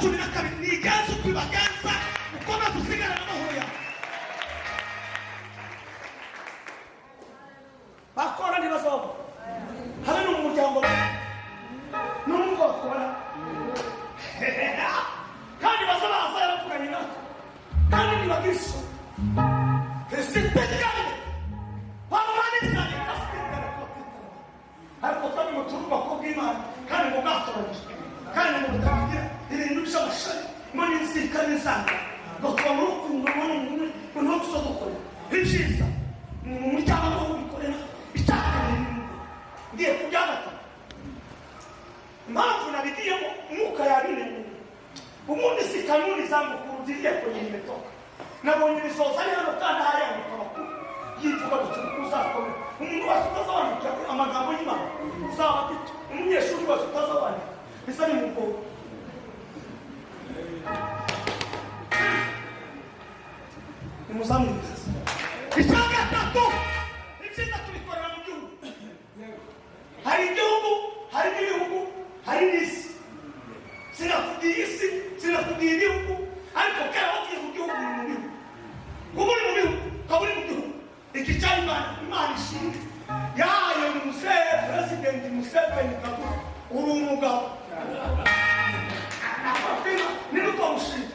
cumi na kabiri nigenza uko ibagenza uko navusigara n'amahoro yawe bakora ntibazoba habe no mu muryango n'ubwo bakora kandi bazabaza yaravuganye natwe kandi ntibagisho Resitejane Wamanizani Kaspitana Kopitana Ariko kandi muturuka ko bw'Imana kandi ngo gatoranyije kandi ngo mutagira ibintu by'amashari muri nzikane zanga ngo twamurukundo no gusodokora ibyiza mu muryango wo bikorera icyakane ngiye kubyagata impamvu nabigiyemo umwuka yabinene umuntu si kanuni zangu kurudiriye kwenye nimetoka nabonye ibisoza rero kandi hayanguka makuru yivuga guti uzakome umuntu wese utazabandika amagambo y'Imana uzaba gito umunyeshuri wese utazabandika bisa ni mu bwoko nimuzamwikaze icya gatatu ibyiza tubikorera mu gihugu hari igihugu hari n'ibihugu hari n'isi sinakubwiye isi sinakubwiye ibihugu ariko kera wagiye mu gihugu mu bihugu ubu uri mu bihugu ukaba uri mu gihugu iki cya Imana ishinga yayo President Museveni Kabura uri umugabo ni utomushima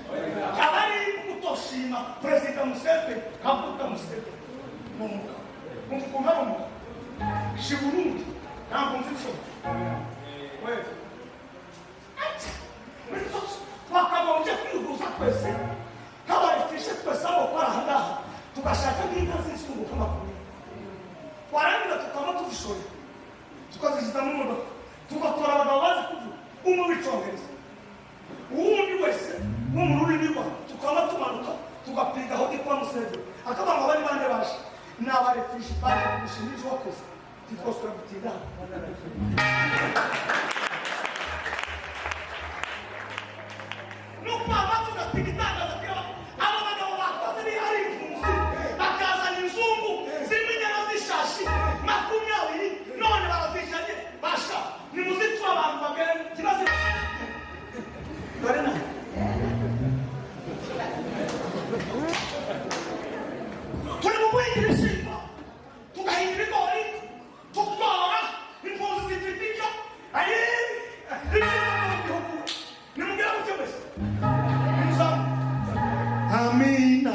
abari utoshima President Museveni Kabura Museveni ni umugabo umukunda ari umugabo si Burundi ntabwo mfite wewe twakagombye kwihuza twese kabarifishe twese abo kwa ahangaha tugashaka n'inka z'isunguka amakuru twarangira tukaba tuzishoye tukazishyiza mu modoka tugatora abagabo bazi kuvuga umwe w'icyongereza uwundi wese wo mu rurimi rwabo tukaba tumanuka tugapiga aho gikora Museveni akavuga ngo bari bande baje ni abarefishe baje gushimisha wakoze tikosora gutinda nuko abantu gatigitanga kira aba bagabo bakoze ni ari impunzi bakazana inzungu ziminyana zishashi makumyabiri none barazishanye basha ni muzitwa abantu bagere kibazo barena turi mu bwigirishimba tugahindura ibigori tukora impunzi zifite icyo ayi nimubwira gutyo mbese Amina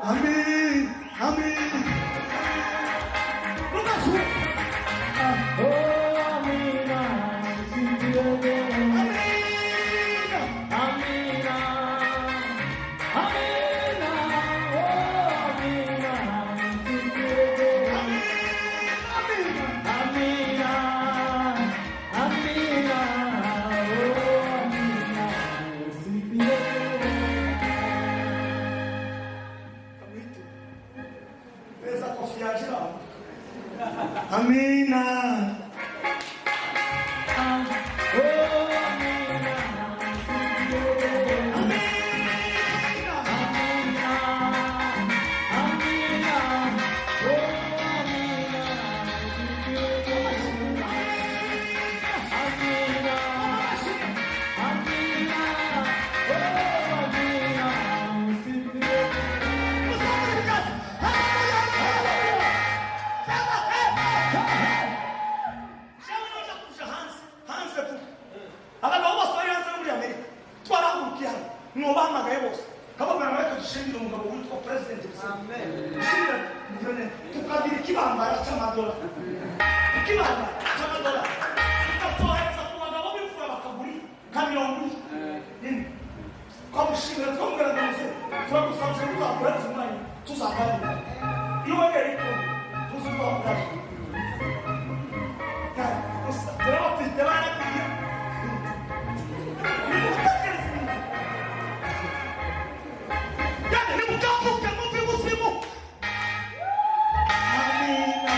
Amin Amin Lukasu Oh Amina Sintiyogo Amina Amina Amina Oh Amina Sintiyogo Amina Amina Amina Oh Amina Sintiyogo Amito Eza confiante lá Amina nubahamagaye bose kababwira ngo reka dushingire umugabo witwa President Museveni tukagira ikibambara cy'amadora tukatohereza ku bagabo b'imfura bakaguri ka 70 twamushimira twamubwira ngo turagusabye tuzaguhereza umwanya tuzaganira iyo wegera iko tuzi ko wamuraje turabafite barakwiye Amina